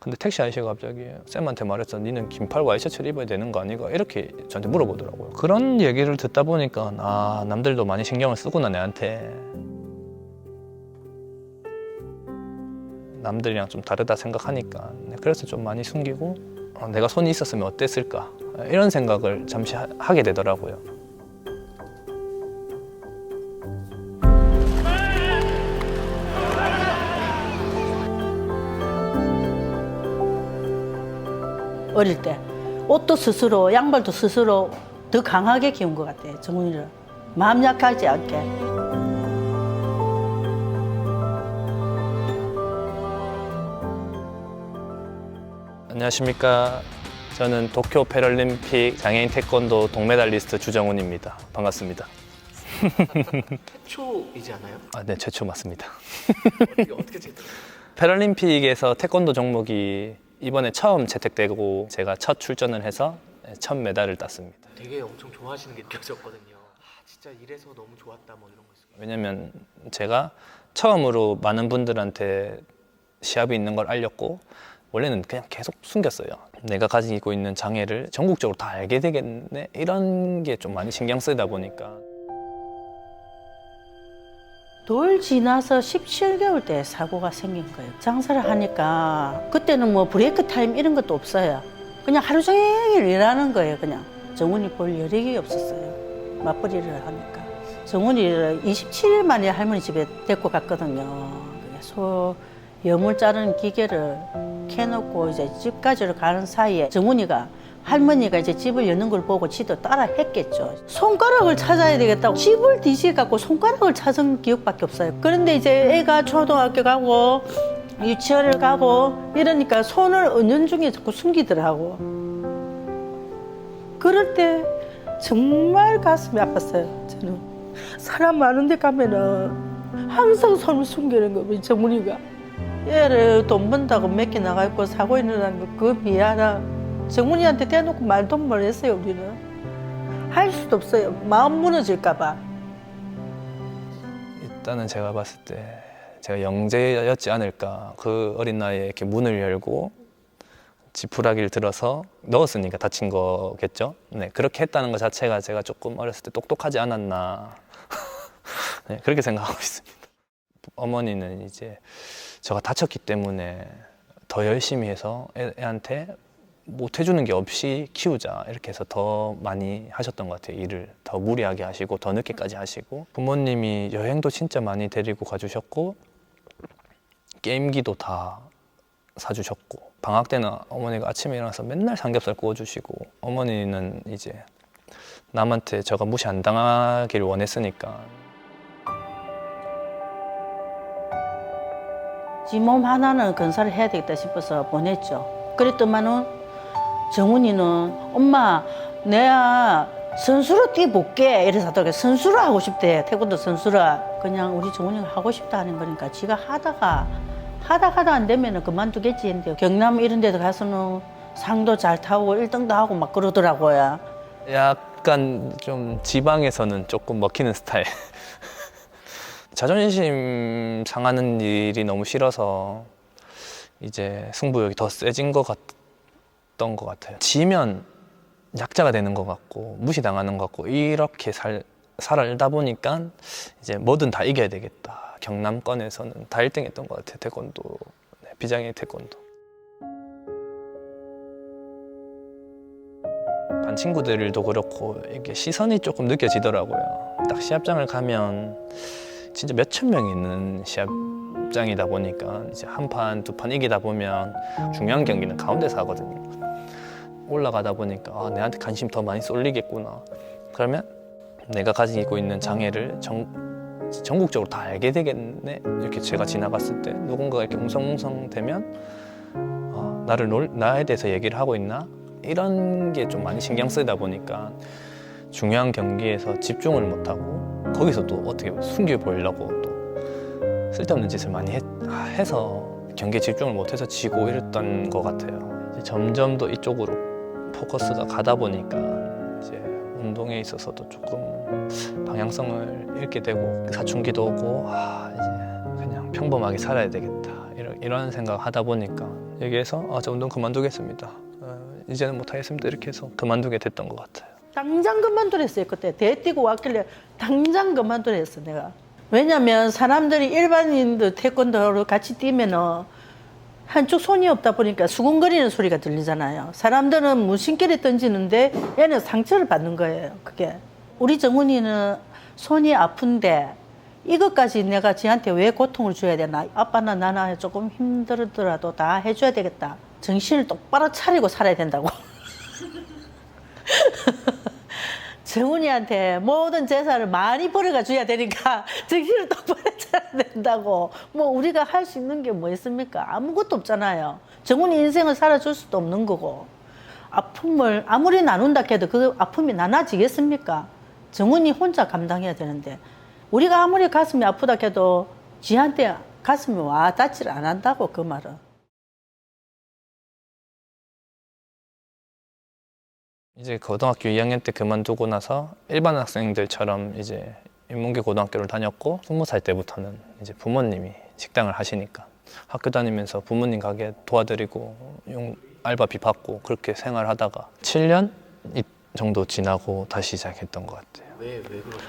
근데 택시 아저씨가 갑자기 쌤한테 말했어. 니는 긴팔 와이셔츠를 입어야 되는 거 아니가? 이렇게 저한테 물어보더라고요. 그런 얘기를 듣다 보니까 아, 남들도 많이 신경을 쓰구나 내한테. 남들이랑 좀 다르다 생각하니까. 그래서 좀 많이 숨기고 내가 손이 있었으면 어땠을까? 이런 생각을 잠시 하게 되더라고요. 어릴 때 옷도 스스로, 양말도 스스로 더 강하게 키운 것 같아요, 정훈이를. 마음 약하지 않게. 안녕하십니까. 저는 도쿄 패럴림픽 장애인 태권도 동메달리스트 주정훈입니다. 반갑습니다. 최초이지 않아요? 아, 네, 최초 맞습니다. 어떻게 최초? 패럴림픽에서 태권도 종목이 이번에 처음 채택되고 제가 첫 출전을 해서 첫 메달을 땄습니다. 되게 엄청 좋아하시는 게 느껴졌거든요. 아, 진짜 이래서 너무 좋았다 뭐 이런 거 있어요. 왜냐면 제가 처음으로 많은 분들한테 시합이 있는 걸 알렸고 원래는 그냥 계속 숨겼어요. 내가 가지고 있는 장애를 전국적으로 다 알게 되겠네? 이런 게 좀 많이 신경 쓰다 보니까. 돌 지나서 17개월 때 사고가 생긴 거예요. 장사를 하니까 그때는 뭐 브레이크 타임 이런 것도 없어요. 그냥 하루 종일 일하는 거예요, 그냥. 정훈이 볼 여력이 없었어요. 맞벌이를 하니까. 정훈이를 27일 만에 할머니 집에 데리고 갔거든요. 소 여물 자르는 기계를 켜놓고 이제 집까지 가는 사이에 정훈이가 할머니가 이제 집을 여는 걸 보고 지도 따라 했겠죠. 손가락을 찾아야 되겠다고 집을 뒤지갖고 손가락을 찾은 기억밖에 없어요. 그런데 이제 애가 초등학교 가고 유치원을 가고 이러니까 손을 은연중에 자꾸 숨기더라고. 그럴 때 정말 가슴이 아팠어요. 저는 사람 많은 데 가면은 항상 손을 숨기는 거예요, 정훈이가. 애를 돈 번다고 몇 개 나가 있고 사고 일어난 거 그거 미안하. 정훈이한테 대놓고 말도 못 했어요. 우리는 할 수도 없어요. 마음 무너질까 봐. 일단은 제가 봤을 때 제가 영재였지 않을까. 그 어린 나이에 이렇게 문을 열고 지푸라기를 들어서 넣었으니까 다친 거겠죠. 네, 그렇게 했다는 것 자체가 제가 조금 어렸을 때 똑똑하지 않았나. 네, 그렇게 생각하고 있습니다. 어머니는 이제 제가 다쳤기 때문에 더 열심히 해서 애한테 못 해주는 게 없이 키우자 이렇게 해서 더 많이 하셨던 것 같아요. 일을 더 무리하게 하시고 더 늦게까지 하시고 부모님이 여행도 진짜 많이 데리고 가주셨고 게임기도 다 사주셨고 방학 때는 어머니가 아침에 일어나서 맨날 삼겹살 구워주시고 어머니는 이제 남한테 제가 무시 안 당하길 원했으니까 지 몸 하나는 건사를 해야 되겠다 싶어서 보냈죠. 그랬더만은 정훈이는 엄마 내가 선수로 뛰어볼게 이래서 하더라고요. 선수로 하고 싶대. 태권도 선수로. 그냥 우리 정훈이가 하고 싶다 하는 거니까 지가 하다가 안 되면 그만두겠지 했는데 경남 이런 데도 가서는 상도 잘 타고 1등도 하고 막 그러더라고요. 약간 좀 지방에서는 조금 먹히는 스타일. 자존심 상하는 일이 너무 싫어서 이제 승부욕이 더 세진 것 같던 것 같아요. 지면 약자가 되는 것 같고 무시당하는 것 같고 이렇게 살다 보니까 이제 뭐든 다 이겨야 되겠다. 경남권에서는 다 1등 했던 것 같아요. 태권도, 네, 비장애인 태권도. 반 친구들도 그렇고 이게 시선이 조금 느껴지더라고요. 딱 시합장을 가면 진짜 몇천 명이 있는 시합장이다 보니까 이제 한 판, 두 판 이기다 보면 중요한 경기는 가운데서 하거든요. 올라가다 보니까 아, 내한테 관심 더 많이 쏠리겠구나. 그러면 내가 가지고 있는 장애를 전국적으로 다 알게 되겠네. 이렇게 제가 지나갔을 때 누군가가 이렇게 웅성웅성 되면 나에 대해서 얘기를 하고 있나? 이런 게 좀 많이 신경 쓰다 보니까 중요한 경기에서 집중을 못하고 거기서 또 어떻게 숨겨 보이려고 또 쓸데없는 짓을 많이 해서 경기에 집중을 못해서 지고 이랬던 것 같아요. 이제 점점 더 이쪽으로 포커스가 가다 보니까 이제 운동에 있어서도 조금 방향성을 잃게 되고 사춘기도 오고 이제 그냥 평범하게 살아야 되겠다 이런 생각 하다 보니까 얘기해서 저 운동 그만두겠습니다. 이제는 못하겠습니다. 이렇게 해서 그만두게 됐던 것 같아요. 당장 그만두랬어요. 그때 대 뛰고 왔길래 당장 그만두랬어 내가. 왜냐면 사람들이 일반인들 태권도를 같이 뛰면은 한쪽 손이 없다 보니까 수근거리는 소리가 들리잖아요. 사람들은 무심결에 던지는데 얘는 상처를 받는 거예요. 그게. 우리 정훈이는 손이 아픈데 이것까지 내가 지한테 왜 고통을 줘야 되나. 아빠나 나나 조금 힘들더라도 다 해줘야 되겠다. 정신을 똑바로 차리고 살아야 된다고. 정훈이한테 모든 재산을 많이 벌어가 줘야 되니까 정신을 똑바로 차려야 된다고. 뭐 우리가 할 수 있는 게 뭐 있습니까? 아무것도 없잖아요. 정훈이 인생을 살아줄 수도 없는 거고. 아픔을 아무리 나눈다 해도 그 아픔이 나눠지겠습니까? 정훈이 혼자 감당해야 되는데 우리가 아무리 가슴이 아프다 해도 지한테 가슴이 와 닿지를 안 한다고. 그 말은. 이제 고등학교 2학년 때 그만두고 나서 일반 학생들처럼 이제 인문계 고등학교를 다녔고 20살 때부터는 이제 부모님이 식당을 하시니까 학교 다니면서 부모님 가게 도와드리고 알바비 받고 그렇게 생활하다가 7년 정도 지나고 다시 시작했던 것 같아요. 왜 그러셨어요?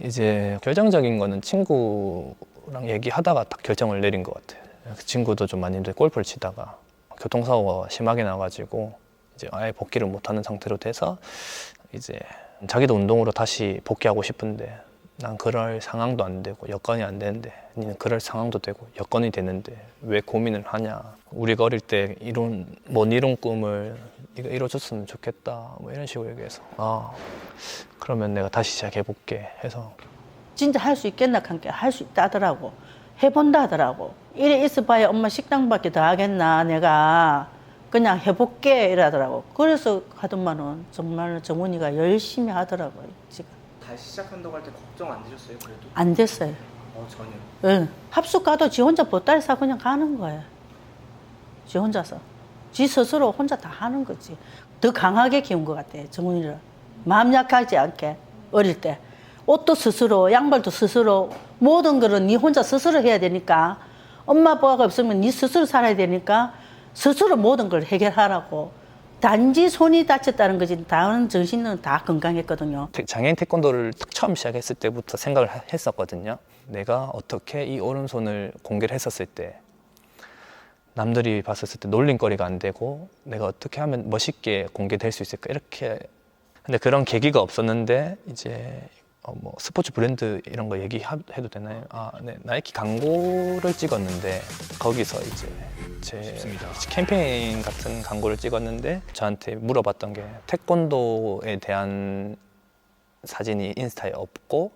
이제 결정적인 거는 친구랑 얘기하다가 딱 결정을 내린 것 같아요. 그 친구도 좀 많이 힘들게 골프를 치다가 교통사고가 심하게 나가지고 이제 아예 복귀를 못하는 상태로 돼서 이제 자기도 운동으로 다시 복귀하고 싶은데 난 그럴 상황도 안 되고 여건이 안 되는데 니는 그럴 상황도 되고 여건이 되는데 왜 고민을 하냐. 우리가 어릴 때 이룬 꿈을 네가 이뤄줬으면 좋겠다 뭐 이런 식으로 얘기해서 그러면 내가 다시 시작해볼게 해서 진짜 할 수 있겠나 하니까 할 수 있다 하더라고. 해본다 하더라고. 이래 있어봐야 엄마 식당밖에 더 하겠나. 내가 그냥 해볼게 이러더라고. 그래서 하더만은 정말 정훈이가 열심히 하더라고요. 지금. 다시 시작한다고 할 때 걱정 안 되셨어요? 그래도? 안 됐어요. 전혀. 응. 합숙 가도 지 혼자 보따리 싸 그냥 가는 거예요. 지 혼자서. 지 스스로 혼자 다 하는 거지. 더 강하게 키운 것 같아, 정훈이를. 마음 약하지 않게, 어릴 때. 옷도 스스로, 양말도 스스로, 모든 거는 니 혼자 스스로 해야 되니까, 엄마 아빠가 없으면 니 스스로 살아야 되니까, 스스로 모든 걸 해결하라고. 단지 손이 다쳤다는 거지, 다른 정신은 다 건강했거든요. 장애인 태권도를 딱 처음 시작했을 때부터 생각을 했었거든요. 내가 어떻게 이 오른손을 공개를 했었을 때 남들이 봤었을 때 놀림거리가 안 되고 내가 어떻게 하면 멋있게 공개될 수 있을까 이렇게. 근데 그런 계기가 없었는데 이제 뭐 스포츠 브랜드 이런 거 얘기해도 되나요? 네. 나이키 광고를 찍었는데 거기서 이제 제 캠페인 같은 광고를 찍었는데 저한테 물어봤던 게 태권도에 대한 사진이 인스타에 없고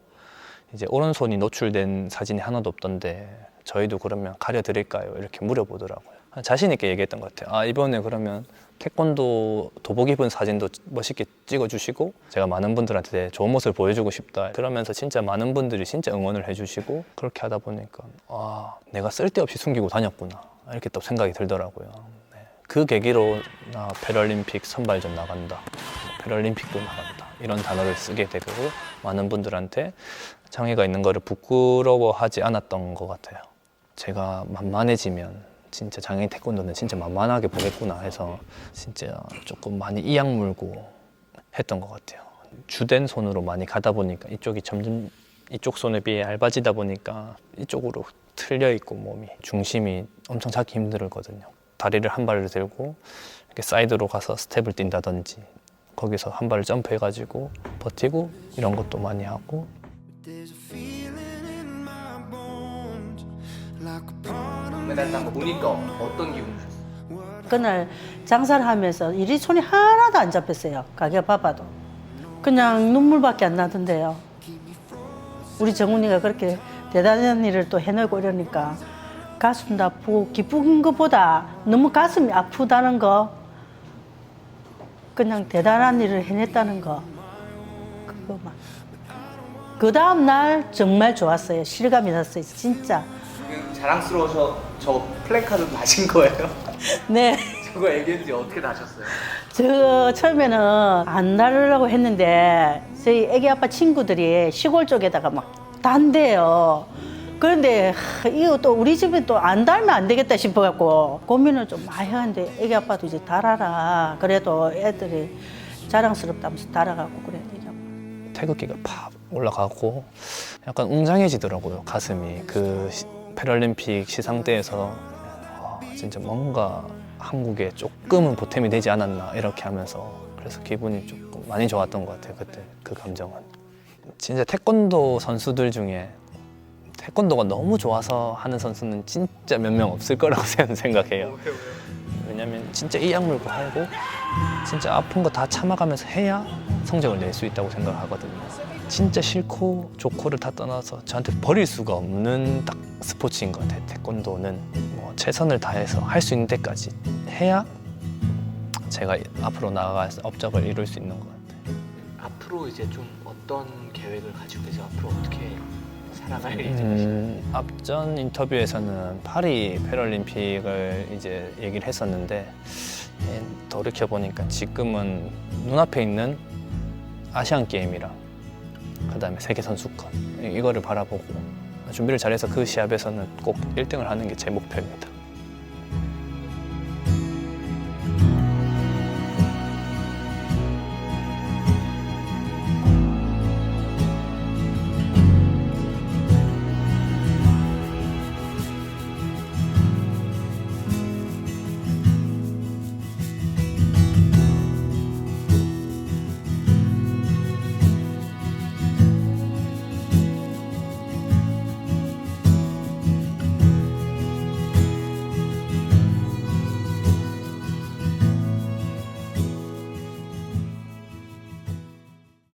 이제 오른손이 노출된 사진이 하나도 없던데 저희도 그러면 가려드릴까요? 이렇게 물어보더라고요. 자신 있게 얘기했던 것 같아요. 이번에 그러면 태권도 도복 입은 사진도 멋있게 찍어주시고 제가 많은 분들한테 좋은 모습을 보여주고 싶다. 그러면서 진짜 많은 분들이 진짜 응원을 해주시고 그렇게 하다 보니까 내가 쓸데없이 숨기고 다녔구나 이렇게 또 생각이 들더라고요. 네. 그 계기로 나 패럴림픽 선발전 나간다, 패럴림픽도 나간다 이런 단어를 쓰게 되고 많은 분들한테 장애가 있는 거를 부끄러워하지 않았던 것 같아요. 제가 만만해지면 진짜 장애인 태권도는 진짜 만만하게 보겠구나 해서 진짜 조금 많이 이악 물고 했던 것 같아요. 주된 손으로 많이 가다 보니까 이쪽이 점점 이쪽 손에 비해 얇아지다 보니까 이쪽으로 틀려 있고 몸이 중심이 엄청 잡기 힘들거든요. 다리를 한 발을 들고 이렇게 사이드로 가서 스텝을 뛴다든지 거기서 한 발을 점프해가지고 버티고 이런 것도 많이 하고. 메달 딴 거 보니까 어떤 기분이셨어요? 그날 장사를 하면서 일이 손이 하나도 안 잡혔어요. 가게 봐봐도. 그냥 눈물밖에 안 나던데요. 우리 정훈이가 그렇게 대단한 일을 또 해내고 이러니까 가슴도 아프고 기쁜 것보다 너무 가슴이 아프다는 거, 그냥 대단한 일을 해냈다는 거, 그거만. 그 다음 날 정말 좋았어요. 실감이 났어요. 진짜. 자랑스러워서 저 플래카드 나신 거예요? 네. 저거 얘기했는지 어떻게 나셨어요? 저 처음에는 안 달라고 했는데 저희 애기 아빠 친구들이 시골 쪽에다가 막 단대요. 그런데 이거 또 우리 집에 또 안 달면 안 되겠다 싶어갖고 고민을 좀 많이 하는데 애기 아빠도 이제 달아라. 그래도 애들이 자랑스럽다면서 달아갖고 그래야 되냐고. 태극기가 팍 올라가고 약간 웅장해지더라고요, 가슴이. 그 패럴림픽 시상대에서 진짜 뭔가 한국에 조금은 보탬이 되지 않았나 이렇게 하면서, 그래서 기분이 조금 많이 좋았던 것 같아요, 그때 그 감정은. 진짜 태권도 선수들 중에 태권도가 너무 좋아서 하는 선수는 진짜 몇 명 없을 거라고 생각해요. 왜냐면 진짜 이 약물고 하고 진짜 아픈 거 다 참아가면서 해야 성적을 낼 수 있다고 생각하거든요. 진짜 싫고 좋고를 다 떠나서 저한테 버릴 수가 없는 딱 스포츠인 것 같아요. 태권도는 뭐 최선을 다해서 할 수 있는 데까지 해야 제가 앞으로 나아가서 업적을 이룰 수 있는 것 같아요. 앞으로 이제 좀 어떤 계획을 가지고 계세요? 앞으로 어떻게 살아갈 예정이신가요? 앞전 인터뷰에서는 파리 패럴림픽을 이제 얘기를 했었는데, 돌이켜 보니까 지금은 눈앞에 있는 아시안 게임이랑 그다음에 세계 선수권 이거를 바라보고 준비를 잘해서 그 시합에서는 꼭 1등을 하는 게 제 목표입니다.